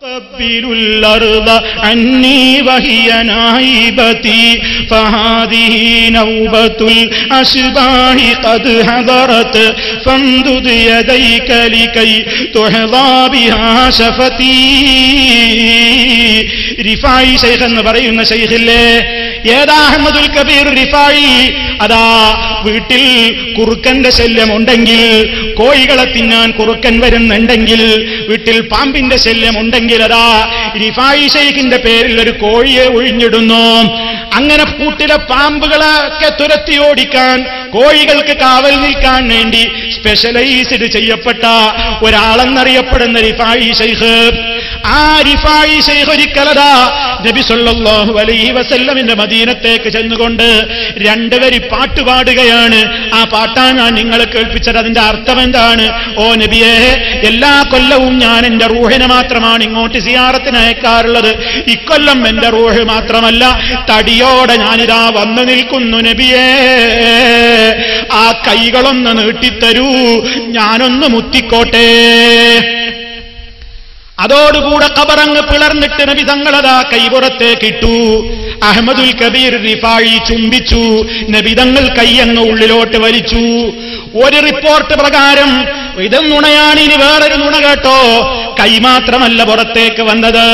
قبل الأرض عني وهي نائبتي فهذه نوبة الأشباح قد حضرت فامدد يديك لكي تحظى بها شفتي. Rifai Sheikh എന്ന് പറയുന്ന ശൈഖില്ലേ, ഏതാ അഹ്മദുൽ കബീർ റിഫായി? അതാ വീട്ടിൽ കുറുക്കന്റെ ശല്യമുണ്ടെങ്കിൽ, കോഴികളെ തിന്നാൻ കുറുക്കൻ വരുന്നുണ്ടെങ്കിൽ, വീട്ടിൽ പാമ്പിന്റെ ശല്യമുണ്ടെങ്കിൽ അതാ റിഫായി ശൈഖിന്റെ പേരിൽ ഒരു കോഴിയെ ഒഴിഞ്ഞിടുന്നു. അങ്ങനെ കൂട്ടിലെ പാമ്പുകളൊക്കെ തുരത്തി ഓടിക്കാൻ, കോഴികൾക്ക് കാവൽ നിൽക്കാൻ വേണ്ടി സ്പെഷ്യലൈസ്ഡ് ചെയ്യപ്പെട്ട ഒരാളെന്നറിയപ്പെടുന്ന റിഫായി ശൈഖ്. ആ റിഫായി ശൈഖ് ഒരിക്കലതാ നബി സല്ലല്ലാഹു അലൈഹി വസല്ലമിന്റെ മദീനത്തേക്ക് ചെന്നുകൊണ്ട് രണ്ടുപേരി പാട്ട് പാടുകയാണ്. ആ പാട്ടാണ് ഞാൻ നിങ്ങളെ കേൾപ്പിച്ചത്. അതിന്റെ അർത്ഥം എന്താണ്? ഓ നബിയേ, എല്ലാ കൊല്ലവും ഞാൻ എന്റെ റൂഹിനെ മാത്രമാണ് ഇങ്ങോട്ട് സിയാറത്തിന് അയക്കാറുള്ളത്. ഇക്കൊല്ലം എന്റെ റൂഹ് മാത്രമല്ല, തടിയോടെ ഞാനിതാ വന്നു നിൽക്കുന്നു നബിയേ. ആ കൈകളൊന്ന് നീട്ടിത്തരൂ, ഞാനൊന്ന് മുത്തിക്കോട്ടെ. അതോടുകൂടെ ഖബറങ്ങ് പിളർന്നിട്ട് നബി തങ്ങളതാ കൈപുറത്തേക്ക് ഇട്ടു. അഹ്മദുൽ കബീർ റിഫായി ചുംബിച്ചു. നബി തങ്ങൾ കൈയങ്ങ് ഉള്ളിലോട്ട് വലിച്ചു. ഒരു റിപ്പോർട്ട് പ്രകാരം ഇത് നുണയാണ്, ഇനി വേറൊരു നുണ കേട്ടോ. കൈ മാത്രമല്ല പുറത്തേക്ക് വന്നത്,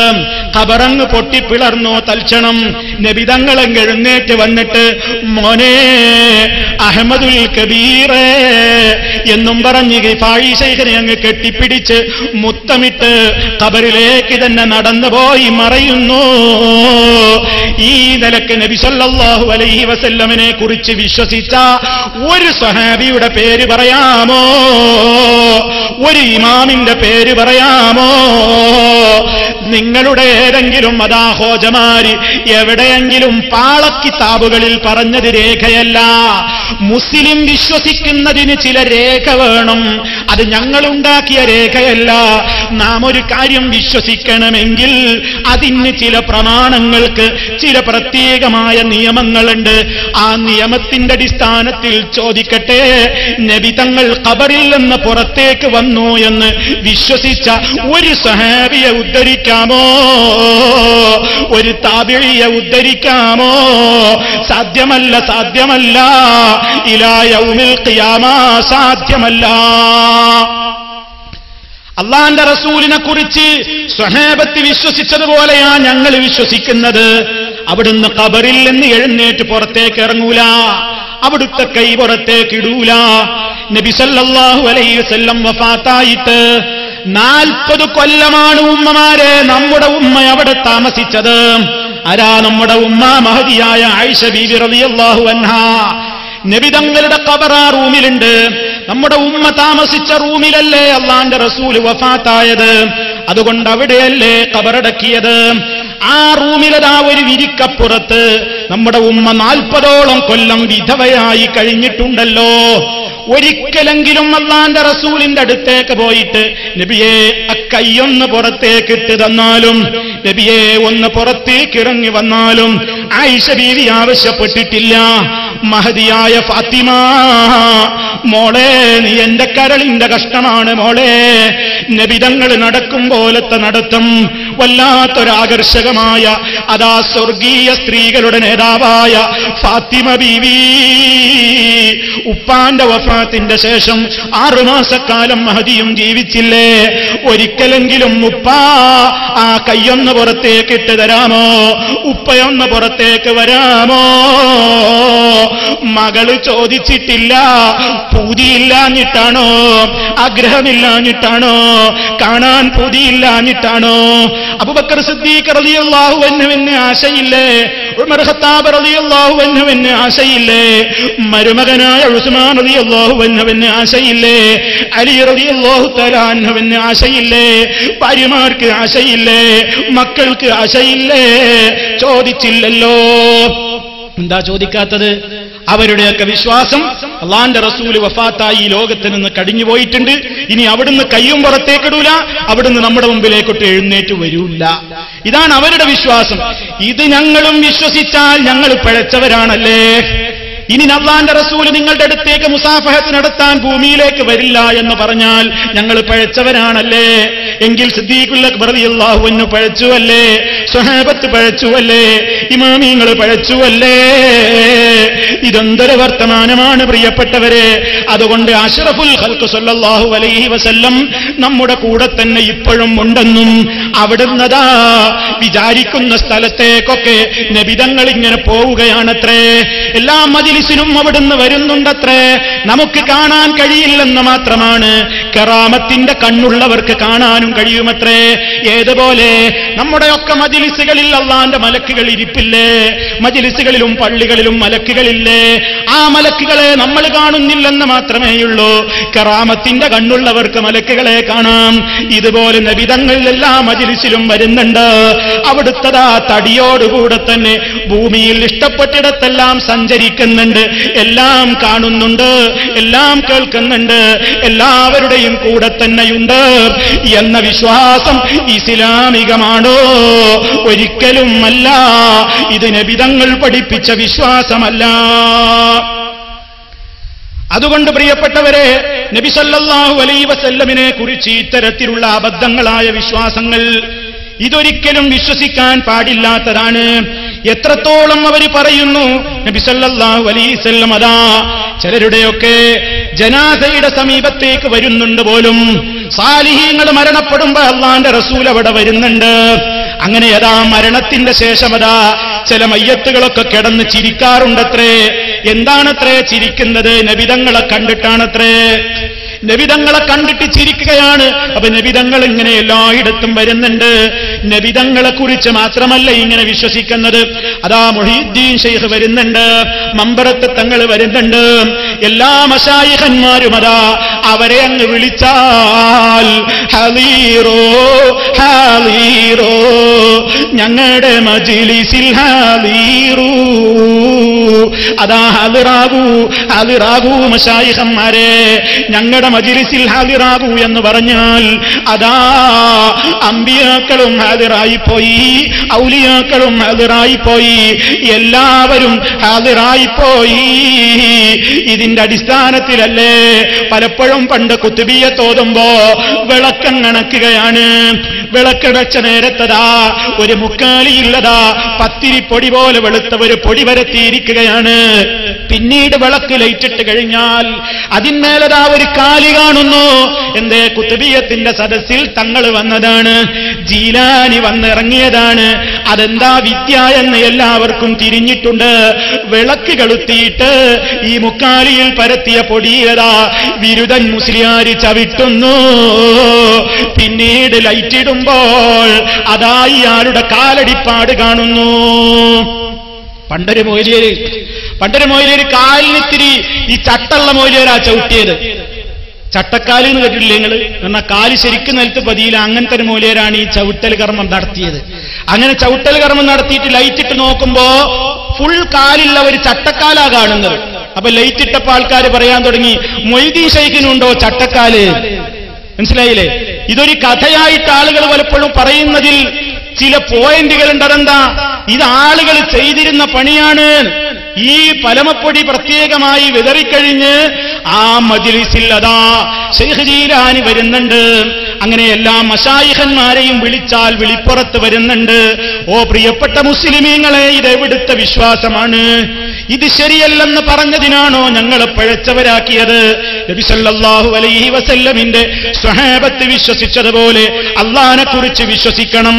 ഖബറങ്ങ് പൊട്ടിപ്പിളർന്നു. തൽക്ഷണം നബി തങ്ങളങ്ങ് എഴുന്നേറ്റ് വന്നിട്ട് മോനെ അഹ്മദുൽ കബീറേ എന്നും പറഞ്ഞ് റിഫായി ശൈഖിനെ അങ്ങ് കെട്ടിപ്പിടിച്ച് മുത്തമിട്ട് ഖബറിലേക്ക് തന്നെ നടന്നുപോയി മറയുന്നു. ഈ നിലക്ക് നബി സല്ലല്ലാഹു അലൈഹി വസല്ലമനെ കുറിച്ച് വിശ്വസിച്ച ഒരു സ്വഹാബിയുടെ പേര് പറയാമോ? ഒരു ഇമാമിന്റെ പേര് പറയാമോ? നിങ്ങളുടെ ഏതെങ്കിലും ഹോജമാര് എവിടെയെങ്കിലും പാളക്കിതാബുകളിൽ പറഞ്ഞത് രേഖയല്ല. മുസ്ലിം വിശ്വസിക്കുന്നതിന് ചില രേഖ വേണം. അത് ഞങ്ങളുണ്ടാക്കിയ രേഖയല്ല. നാം ഒരു കാര്യം വിശ്വസിക്കണമെങ്കിൽ അതിന് ചില പ്രമാണങ്ങൾക്ക് ചില പ്രത്യേകമായ നിയമങ്ങളുണ്ട്. ആ നിയമത്തിന്റെ അടിസ്ഥാനത്തിൽ ചോദിക്കട്ടെ, നബി തങ്ങൾ ഖബറിൽ നിന്ന് പുറത്തേക്ക് വന്നു എന്ന് വിശ്വസിച്ച ഒരു സഹാബിയെ ഉദ്ധരിക്കാമോ? ഒരു താബിഈയെ ഉദ്ധരിക്കാമോ? സാധ്യമല്ല, സാധ്യമല്ല. ഇലാ യൗമിൽ ഖിയാമ സാധ്യമല്ല. അള്ളാന്റെ റസൂലിനെ കുറിച്ച് സ്വഹാബത്ത് വിശ്വസിച്ചതുപോലെയാ ഞങ്ങൾ വിശ്വസിക്കുന്നത്. അവിടുന്ന് ഖബറിൽ നിന്ന് എഴുന്നേറ്റ് പുറത്തേക്ക് ഇറങ്ങൂല, അവിടുത്തെ കൈ പുറത്തേക്ക് ഇടൂല. നബി സല്ലല്ലാഹു അലൈഹി വസല്ലം വഫാത്തായിട്ട് 40 കൊല്ലമാണ് ഉമ്മമാരെ നമ്മുടെ ഉമ്മ അവിടെ താമസിച്ചത്. ആരാ നമ്മുടെ ഉമ്മ? മഹദിയായ ആയിഷ ബീബി റളിയല്ലാഹു അൻഹാ. നബി തങ്ങളുടെ ഖബർ ആ റൂമിലുണ്ട്. നമ്മുടെ ഉമ്മ താമസിച്ച റൂമിലല്ലേ അള്ളാന്റെ റസൂൽ വഫാത്തായത്? അതുകൊണ്ട് അവിടെയല്ലേ ഖബറടക്കിയത്. ആ റൂമിലതാ ഒരു വിരിക്കപ്പുറത്ത് നമ്മുടെ ഉമ്മ 40ഓളം കൊല്ലം വിധവയായി കഴിഞ്ഞിട്ടുണ്ടല്ലോ. ഒരിക്കലെങ്കിലും അള്ളാന്റെ റസൂലിന്റെ അടുത്തേക്ക് പോയിട്ട് നബിയെ അക്കയ്യൊന്ന് പുറത്തേക്ക് ഇട്ട് തന്നാലും, നബിയെ ഒന്ന് പുറത്തേക്ക് ഇറങ്ങി വന്നാലും ആയിഷ ബീവി ആവശ്യപ്പെട്ടിട്ടില്ല. മഹദിയായ ഫാത്തിമ, മോളെ നീ എന്റെ കരളിന്റെ കഷ്ടമാണ് മോളെ. നബിതങ്ങൾ നടക്കും പോലത്തെ നടത്തം, വല്ലാത്തൊരാകർഷകമായ അതാ സ്വർഗീയ സ്ത്രീകളുടെ നേതാവായ ഫാത്തിമ ബീവി ഉപ്പാന്റെ വഫാത്തിന്റെ ശേഷം 6 മാസക്കാലം മഹദിയും ജീവിച്ചില്ലേ. ഒരിക്കലെങ്കിലും ഉപ്പ ആ കയ്യൊന്ന് പുറത്തേക്ക് ഇട്ട് തരാമോ? ഉപ്പയൊന്ന് പുറത്തേക്ക് വരാമോ? മകള് ചോദിച്ചിട്ടില്ല. പൂതിയില്ലാഞ്ഞിട്ടാണോ? ആഗ്രഹമില്ലാഞ്ഞിട്ടാണോ? കാണാൻ പൂതിയില്ലാഞ്ഞിട്ടാണോ? അബൂബക്കർ സിദ്ദീഖ് റളിയല്ലാഹു അൻഹുവിന് ആശയില്ലേ? ഉമർ ഖത്താബ് റളിയല്ലാഹു അൻഹുവിന് ആശയില്ലേ? മരുമകനായ ഉസ്മാൻ റളിയല്ലാഹു അൻഹുവിന് ആശയില്ലേ? അലി റളിയല്ലാഹു തആല അൻഹുവിന് ആശയില്ലേ? ഭാര്യമാർക്ക് ആശയില്ലേ? മക്കൾക്ക് ആശയില്ലേ? ചോദിച്ചില്ലല്ലോ. എന്താ ചോദിക്കാത്തത്? അവരുടെയൊക്കെ വിശ്വാസം അള്ളാന്റെ റസൂല് വഫാത്തായി ഈ ലോകത്ത് നിന്ന് കടിഞ്ഞു പോയിട്ടുണ്ട്. ഇനി അവിടുന്ന് കയ്യും പുറത്തേക്കിടൂല, അവിടുന്ന് നമ്മുടെ മുമ്പിലേക്കൊട്ട് എഴുന്നേറ്റ് വരൂല്ല. ഇതാണ് അവരുടെ വിശ്വാസം. ഇത് ഞങ്ങളും വിശ്വസിച്ചാൽ ഞങ്ങൾ പിഴച്ചവരാണല്ലേ? ഇനി അല്ലാഹുവിന്റെ റസൂൽ നിങ്ങളുടെ അടുത്തേക്ക് മുസാഫഹത്ത് നടത്താൻ ഭൂമിയിലേക്ക് വരില്ല എന്ന് പറഞ്ഞാൽ ഞങ്ങൾ പഴച്ചവരാണല്ലേ? എങ്കിൽ സിദ്ദീഖുൽ അക്ബർ റളിയല്ലാഹു അൻഹു പഴച്ചുവല്ലേ? സ്വഹാബത്ത് പഴച്ചുവല്ലേ? ഇമാമിങ്ങൾ പഴച്ചുവല്ലേ? ഇതെന്തൊരു വർത്തമാനമാണ് പ്രിയപ്പെട്ടവരെ. അതുകൊണ്ട് അഷ്റഫുൽ ഖൽഖ് സല്ലല്ലാഹു അലൈഹി വസല്ലം നമ്മുടെ കൂടെ തന്നെ ഇപ്പോഴും ഉണ്ടെന്നും അവിടുന്നതാ വിചാരിക്കുന്ന സ്ഥലത്തേക്കൊക്കെ നബിതങ്ങൾ ഇങ്ങനെ പോവുകയാണത്രേ. എല്ലാ മജ്ലിസിലും അവിടുന്ന് വരുന്നുണ്ടത്രേ. നമുക്ക് കാണാൻ കഴിയില്ലെന്ന് മാത്രമാണ്, കറാമത്തിന്റെ കണ്ണുള്ളവർക്ക് കാണാനും കഴിയുമത്രേ. ഏതുപോലെ നമ്മുടെയൊക്കെ മജ്ലിസുകളിൽ അല്ലാഹുവിന്റെ മലക്കുകൾ ഇരിപ്പില്ലേ? മജ്ലിസുകളിലും പള്ളികളിലും മലക്കുകളില്ലേ? ആ മലക്കുകളെ നമ്മൾ കാണുന്നില്ലെന്ന് മാത്രമേയുള്ളൂ, കറാമത്തിന്റെ കണ്ണുള്ളവർക്ക് മലക്കുകളെ കാണാം. ഇതുപോലെ നബിതങ്ങൾ എല്ലാ മജ്ലിസിലും വരുന്നുണ്ട്. അവിടുത്തതാ തടിയോടുകൂടെ തന്നെ ഭൂമിയിൽ ഇഷ്ടപ്പെട്ടിടത്തെല്ലാം സഞ്ചരിക്കുന്നുണ്ട്. എല്ലാം കാണുന്നുണ്ട്, എല്ലാം കേൾക്കുന്നുണ്ട്, എല്ലാവരുടെയും കൂടെ തന്നെയുണ്ട് എന്ന വിശ്വാസം ഇസ്ലാമികമാണോ? ഒരിക്കലും അല്ല. ഇത് നബിതങ്ങൾ പഠിപ്പിച്ച വിശ്വാസമല്ല. അതുകൊണ്ട് പ്രിയപ്പെട്ടവരെ, നബി സല്ലല്ലാഹു അലൈഹി വസല്ലമിനെ കുറിച്ച് ഇത്തരത്തിലുള്ള അബദ്ധങ്ങളായ വിശ്വാസങ്ങൾ ഇതൊരിക്കലും വിശ്വസിക്കാൻ പാടില്ലാത്തതാണ്. എത്രത്തോളം അവർ പറയുന്നു നബി സല്ലല്ലാഹു അലൈഹി വസല്ലം അതാ ചിലരുടെയൊക്കെ ജനാസയുടെ സമീപത്തേക്ക് വരുന്നുണ്ട് പോലും. സാലിഹീങ്ങൾ മരണപ്പെടുമ്പോ അല്ലാഹുവിന്റെ റസൂൽ അവിടെ വരുന്നുണ്ട്. അങ്ങനെ അതാ മരണത്തിന്റെ ശേഷം അതാ ചില മയ്യത്തുകളൊക്കെ കിടന്ന് ചിരിക്കാറുണ്ടത്രേ. എന്താണത്രേ ചിരിക്കുന്നത്? നബിതങ്ങളെ കണ്ടിട്ടാണത്രേ. നബിതങ്ങളെ കണ്ടിട്ട് ചിരിക്കുകയാണ്. അപ്പൊ നബിതങ്ങൾ ഇങ്ങനെ എല്ലായിടത്തും വരുന്നുണ്ട്. നബിതങ്ങളെ കുറിച്ച് മാത്രമല്ല ഇങ്ങനെ വിശ്വസിക്കുന്നത്. അതാ മുഹീദ്ദീൻ ശൈഖ് വരുന്നുണ്ട്, മമ്പറത്ത് തങ്ങൾ വരുന്നുണ്ട്, എല്ലാ മശായിഖന്മാരും അതാ അവരെ അങ്ങ് വിളിച്ചാൽ ഹലീറോ ഹലീറോ ഞങ്ങളുടെ മജ്ലിസിൽ ഹലീറൂ, അതാ ഹാദിറാകൂ ഹാദിറാകൂ മശായിഖന്മാരെ, ഞങ്ങളുടെ മജ്ലിസിൽ ഹാദിറാകൂ എന്ന് പറഞ്ഞാൽ അതാ അമ്പിയാക്കളും ഹാദിറായിപ്പോയി, ഔലിയാക്കളും ഹാദിറായിപ്പോയി, എല്ലാവരും ഹാദിറായിപ്പോയി. ഇതിന്റെ അടിസ്ഥാനത്തിലല്ലേ പലപ്പോഴും പണ്ട് കുത്തുബിയ്യത്ത് ഓതുമ്പോ വിളക്കണക്കുകയാണ്. വിളക്കടച്ച നേരത്തതാ ഒരു മുക്കാലിയില്ലതാ പത്തിരിപ്പൊടി പോലെ വെളുത്ത ഒരു പൊടി വരത്തിയിരിക്കുകയാണ്. പിന്നീട് വിളക്ക് ലൈറ്റിട്ട് കഴിഞ്ഞാൽ അതിന്മേലതാ ഒരു കാലി കാണുന്നു. എന്തേ? കുത്തുബിയ്യത്തിന്റെ സദസ്സിൽ തങ്ങൾ വന്നതാണ്, ജീലാനി വന്നിറങ്ങിയതാണ്. അതെന്താ വിദ്യ എന്ന് എല്ലാവർക്കും തിരിഞ്ഞിട്ടുണ്ട്. വിളക്ക് കൊളുത്തിയിട്ട് ഈ മുക്കാലിയിൽ പരത്തിയ പൊടിയതാ വിരുദൻ മുസ്ലിയാർ ചവിട്ടുന്നു. പിന്നീട് ലൈറ്റിടുമ്പോൾ അതാ ഇയാളുടെ കാലടിപ്പാട് കാണുന്നു. പണ്ടൊരു മൊയ്ലിയര് കാലിനിത്തിരി ഈ ചട്ടുള്ള മൊയ്ലിയരാ ചവിട്ടിയത്. ചട്ടക്കാല് എന്ന് കേട്ടിട്ടില്ലേ നിങ്ങൾ? എന്നാൽ കാല് ശരിക്കും നിലത്ത് പതിയില്ല. അങ്ങനത്തെ ഒരു മൊയ്ലിയരാണ് ഈ ചവിട്ടൽ കർമ്മം നടത്തിയത്. അങ്ങനെ ചവിട്ടൽ കർമ്മം നടത്തിയിട്ട് ലൈറ്റിട്ട് നോക്കുമ്പോ ഫുൾ കാലില്ല ഒരു ചട്ടക്കാലാ കാണുന്നത്. അപ്പൊ ലൈറ്റിട്ടപ്പോ ആൾക്കാർ പറയാൻ തുടങ്ങി, മൊയ്തീൻ ശൈഖിനുണ്ടോ ചട്ടക്കാല്? മനസ്സിലായില്ലേ? ഇതൊരു കഥയായിട്ട് ആളുകൾ പലപ്പോഴും പറയുന്നതിൽ ചില പോയിന്റുകളുണ്ട്. അതെന്താ? ഇത് ആളുകൾ ചെയ്തിരുന്ന പണിയാണ്. ഈ പലമപ്പൊടി പ്രത്യേകമായി വിതറിക്കഴിഞ്ഞ് ആ മജ്ലിസിൽ അതാ ശൈഖ് ജീലാനി വരുന്നുണ്ട്. അങ്ങനെ എല്ലാ മശായിഖന്മാരെയും വിളിച്ചാൽ വിളിപ്പുറത്ത് വരുന്നുണ്ട്. ഓ പ്രിയപ്പെട്ട മുസ്ലിമീങ്ങളെ, ഇത് എവിടുത്തെ വിശ്വാസമാണ്? ഇത് ശരിയല്ലെന്ന് പറഞ്ഞതിനാണോ ഞങ്ങളെ പഴച്ചവരാക്കിയത്? നബി സല്ലല്ലാഹു അലൈഹി വസല്ലമിന്റെ സ്വഹാബത്ത് വിശ്വസിച്ചതുപോലെ അള്ളാഹിനെ കുറിച്ച് വിശ്വസിക്കണം.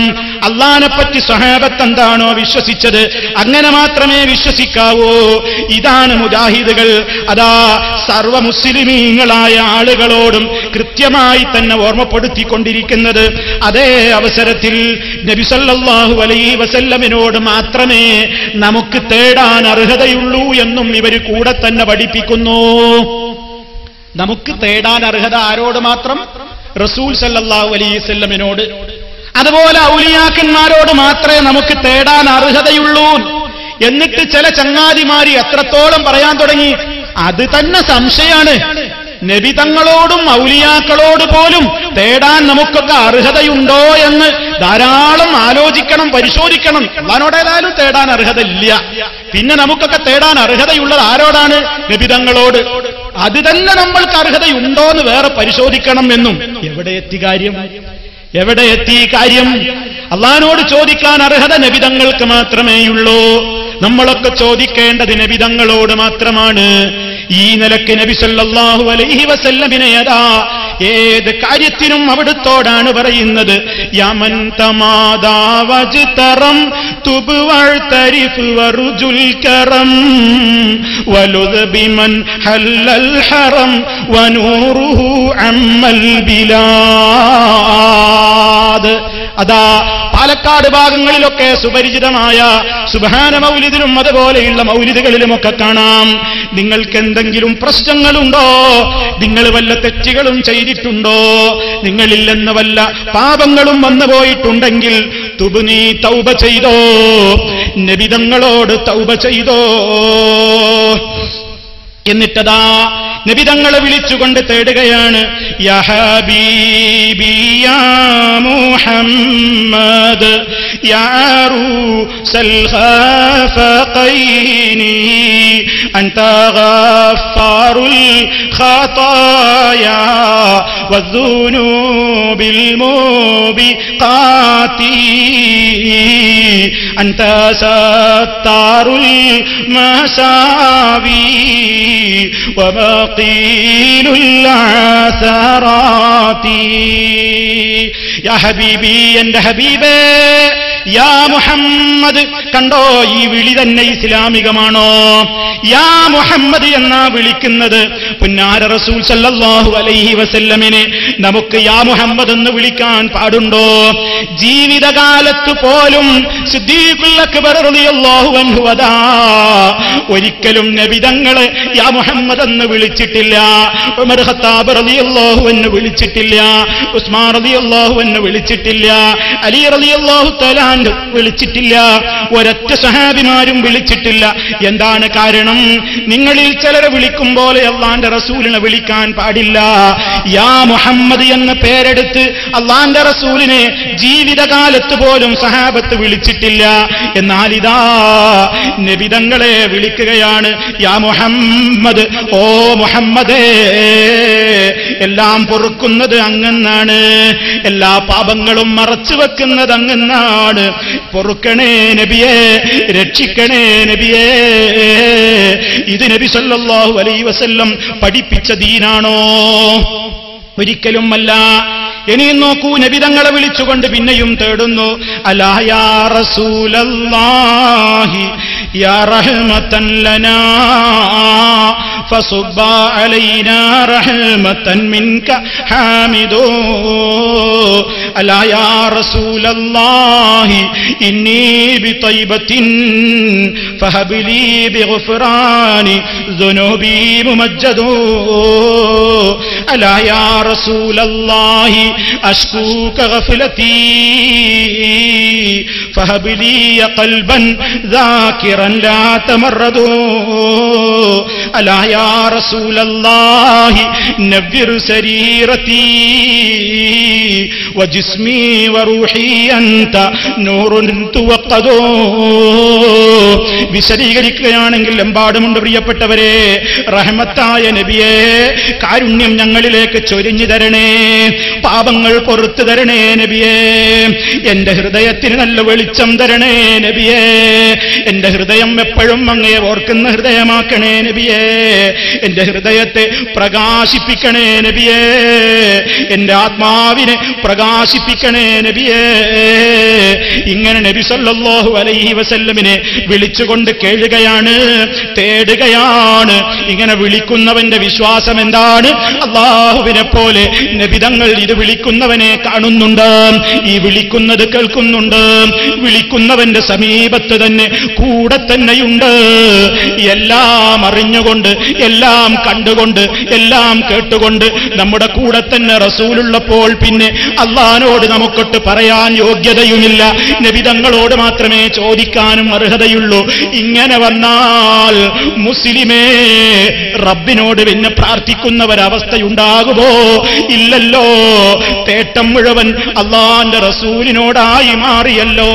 അള്ളാഹിനെ പറ്റി സ്വഹാബത്ത് എന്താണോ വിശ്വസിച്ചത് അങ്ങനെ മാത്രമേ വിശ്വസിക്കാവൂ. ഇതാണ് മുജാഹിദുകൾ അതാ സർവ മുസ്ലിമീങ്ങളായ ആളുകളോടും കൃത്യമായി തന്നെ ഓർമ്മപ്പെടുത്തിക്കൊണ്ടിരിക്കുന്നത്. അതേ അവസരത്തിൽ നബി സല്ലല്ലാഹു അലൈഹി വസല്ലമിനോട് മാത്രമേ നമുക്ക് തേടാൻ അർഹതയുള്ളൂ എന്നും ഇവർ കൂടെ തന്നെ പഠിപ്പിക്കുന്നു. നമുക്ക് തേടാൻ അർഹത ആരോട് മാത്രം? റസൂൽ സല്ലല്ലാഹു അലൈഹി വസല്ലമിനോട്. അതുപോലെ ഔലിയാക്കന്മാരോട് മാത്രമേ നമുക്ക് തേടാൻ അർഹതയുള്ളൂ. എന്നിട്ട് ചില ചങ്ങാതിമാരി എത്രത്തോളം പറയാൻ തുടങ്ങി, അത് തന്നെ സംശയാണ്. നബി തങ്ങളോടും ഔലിയാക്കളോട് പോലും തേടാൻ നമുക്കൊക്കെ അർഹതയുണ്ടോ എന്ന് ധാരാളം ആലോചിക്കണം, പരിശോധിക്കണം. അല്ലാഹുവോടേതായാലും തേടാൻ അർഹതയില്ല. പിന്നെ നമുക്കൊക്കെ തേടാൻ അർഹതയുള്ളത് ആരോടാണ്? നബിതങ്ങളോട്. അത് തന്നെ നമ്മൾക്ക് അർഹതയുണ്ടോന്ന് വേറെ പരിശോധിക്കണം എന്നും. എവിടെ എത്തി കാര്യം? എവിടെ എത്തി കാര്യം? അള്ളാഹിനോട് ചോദിക്കാൻ അർഹത നബിതങ്ങൾക്ക് മാത്രമേയുള്ളൂ. നമ്മളൊക്കെ ചോദിക്കേണ്ടത് നബിതങ്ങളോട് മാത്രമാണ്. ഈ നിലക്ക് നബി സല്ലല്ലാഹു അലൈഹി വസല്ലമിനെ അതാ ഏത് കാര്യത്തിനും അവിടുത്തോടാണ് പറയുന്നത്. യമൻ തമാദാ വജ്തറം തുബ് വഅ്തരിഫ് വറുജുൽ കറം വലുദ് ബിമൻ ഹല്ലൽ ഹറം വനൂറുഹു അമ്മൽ ബിലാദ്. അതാ പാലക്കാട് ഭാഗങ്ങളിലൊക്കെ സുപരിചിതമായ സുബ്ഹാന മൗലിദിലും അതുപോലെയുള്ള മൗലിദുകളിലുമൊക്കെ കാണാം. നിങ്ങൾക്ക് എന്തെങ്കിലും പ്രശ്നങ്ങളുണ്ടോ? നിങ്ങൾ വല്ല തെറ്റുകളും ചെയ്തിട്ടുണ്ടോ? നിങ്ങളിൽ നിന്ന് വല്ല പാപങ്ങളും വന്നുപോയിട്ടുണ്ടെങ്കിൽ തുബ്നി തൗബ ചെയ്തോ, നബിതങ്ങളോട് തൗബ ചെയ്തോ. എന്നിട്ടതാ നബിതങ്ങളെ വിളിച്ചുകൊണ്ട് തേടുകയാണ്. യാ ഹബീബി യാ മുഹമ്മദ് യാ റൂസൽ ഖഫഖൈനി അൻത ഗഫാറുൽ ഖതായാ വദ്ദുനൂബിൽ മുബിഖാതി അൻത സത്താറുൽ മസാവി وبقيل العثرات يا حبيبي എന്റെ ഹബീബേ യാ മുഹമ്മദ്. കണ്ടോ, ഈ വിളി തന്നെ ഇസ്ലാമികമാണോ? യാ മുഹമ്മദ് എന്നാ വിളിക്കുന്നത്. പുന്നാര റസൂൽ സല്ലല്ലാഹു അലൈഹി വസല്ലമിനെ നമുക്ക് യാ മുഹമ്മദ് എന്ന് വിളിക്കാൻ പാടുണ്ടോ? ജീവിതകാലത്ത് പോലും സിദ്ദീഖുൽ അക്ബർ റളിയല്ലാഹു അൻഹു അതാ ഒരിക്കലും നബിതങ്ങളെ യാ മുഹമ്മദ് എന്ന് വിളിച്ചിട്ടില്ല. ഉമർ ഖത്താബ് റളിയല്ലാഹു അൻഹു വിളിച്ചിട്ടില്ല. ഉസ്മാൻ റളിയല്ലാഹു അൻഹു വിളിച്ചിട്ടില്ല. അലി റളിയല്ലാഹു തആല വിളിച്ചിട്ടില്ല. ഒരൊറ്റ സഹാബിമാരും വിളിച്ചിട്ടില്ല. എന്താണ് കാരണം? നിങ്ങളിൽ ചിലരെ വിളിക്കും പോലെ അള്ളാന്റെ റസൂലിനെ വിളിക്കാൻ പാടില്ല. യാ മുഹമ്മദ് എന്ന പേരെടുത്ത് അള്ളാന്റെ റസൂലിനെ ജീവിതകാലത്ത് പോലും സഹാബത്ത് വിളിച്ചിട്ടില്ല. എന്നാൽ ഇതാ നബിതങ്ങളെ വിളിക്കുകയാണ്. യാ മുഹമ്മദ്, ഓ മുഹമ്മദേ, എല്ലാം പൊറുക്കുന്നത് അങ്ങെന്നാണ്, എല്ലാ പാപങ്ങളും മറച്ചു വെക്കുന്നത് അങ്ങെന്നാണ്. പൊറുക്കണേ നബിയേ, രക്ഷിക്കണേ നബിയേ. ഇത് നബി സല്ലല്ലാഹു അലൈഹി വസല്ലം പഠിപ്പിച്ച ദീനാണോ? ഒരിക്കലും അല്ല. ഇനിയും നോക്കൂ, നബിതങ്ങളെ വിളിച്ചുകൊണ്ട് പിന്നെയും തേടുന്നു. അലാ യാ റസൂലല്ലാഹി യാ റഹ്മതൻ ലനാ ഫസുബ്ബ അലൈനാ റഹ്മതൻ മിൻക ഹാമിദൂ. അലാ യാ റസൂലല്ലാഹി ഇന്നി ബിതൈബത്തിൻ ഫഹബ് ലീ ബിഗ്ഫറാനി ദുനൂബി മുമജ്ജദൂ. അലാ യാ റസൂലല്ലാഹി അശ്കൂക ഗഫലതി ഫഹബ് ലീ ഖൽബൻ ذاكرا لا تمردوا. ألا يا رسول الله نبر سريرتي وجسمي وروحي أنت نور توقد. വിശദീകരിക്കുകയാണെങ്കിൽ എമ്പാടുമുണ്ട് പ്രിയപ്പെട്ടവരെ. റഹ്മത്തായ നബിയേ, കാരുണ്യം ഞങ്ങളിലേക്ക് ചൊരിഞ്ഞു തരണേ, പാപങ്ങൾ പൊറുത്തു തരണേ നബിയേ. എന്റെ ഹൃദയത്തിന് നല്ല വെളിച്ചം തരണേ നബിയേ. എന്റെ ഹൃദയം എപ്പോഴും അങ്ങയെ ഓർക്കുന്ന ഹൃദയമാക്കണേ നബിയേ. എന്റെ ഹൃദയത്തെ പ്രകാശിപ്പിക്കണേ നബിയേ. എന്റെ ആത്മാവിനെ പ്രകാശിപ്പിക്കണേ നബിയേ. ഇങ്ങനെ നബി സല്ലല്ലാഹു അലൈഹി വസല്ലമിനെ വിളിച്ചുകൊണ്ട് കേഴുകയാണ്, തേടുകയാണ്. ഇങ്ങനെ വിളിക്കുന്നവന്റെ വിശ്വാസം എന്താണ്? അല്ലാഹുവിനെ പോലെ നബിതങ്ങൾ ഇത് വിളിക്കുന്നവനെ കാണുന്നുണ്ട്, ഈ വിളിക്കുന്നത് കേൾക്കുന്നുണ്ട്. വിളിക്കുന്നവന്റെ സമീപത്ത് തന്നെ കൂടെ തന്നെയുണ്ട്. എല്ലാം അറിഞ്ഞുകൊണ്ട്, എല്ലാം കണ്ടുകൊണ്ട്, എല്ലാം കേട്ടുകൊണ്ട് നമ്മുടെ കൂടെ തന്നെ റസൂലുള്ളപ്പോൾ പിന്നെ അള്ളാഹിനോട് നമുക്കൊട്ട് പറയാൻ യോഗ്യതയുമില്ല, നബിതങ്ങളോട് മാത്രമേ ചോദിക്കാനും അർഹതയുള്ളൂ. ഇങ്ങനെ വന്നാൽ മുസ്ലിമേ റബ്ബിനോട് പിന്നെ പ്രാർത്ഥിക്കുന്നവരവസ്ഥയുണ്ടാകുമോ? ഇല്ലല്ലോ. തേട്ടം മുഴുവൻ അള്ളാന്റെ റസൂലിനോടായി മാറിയല്ലോ.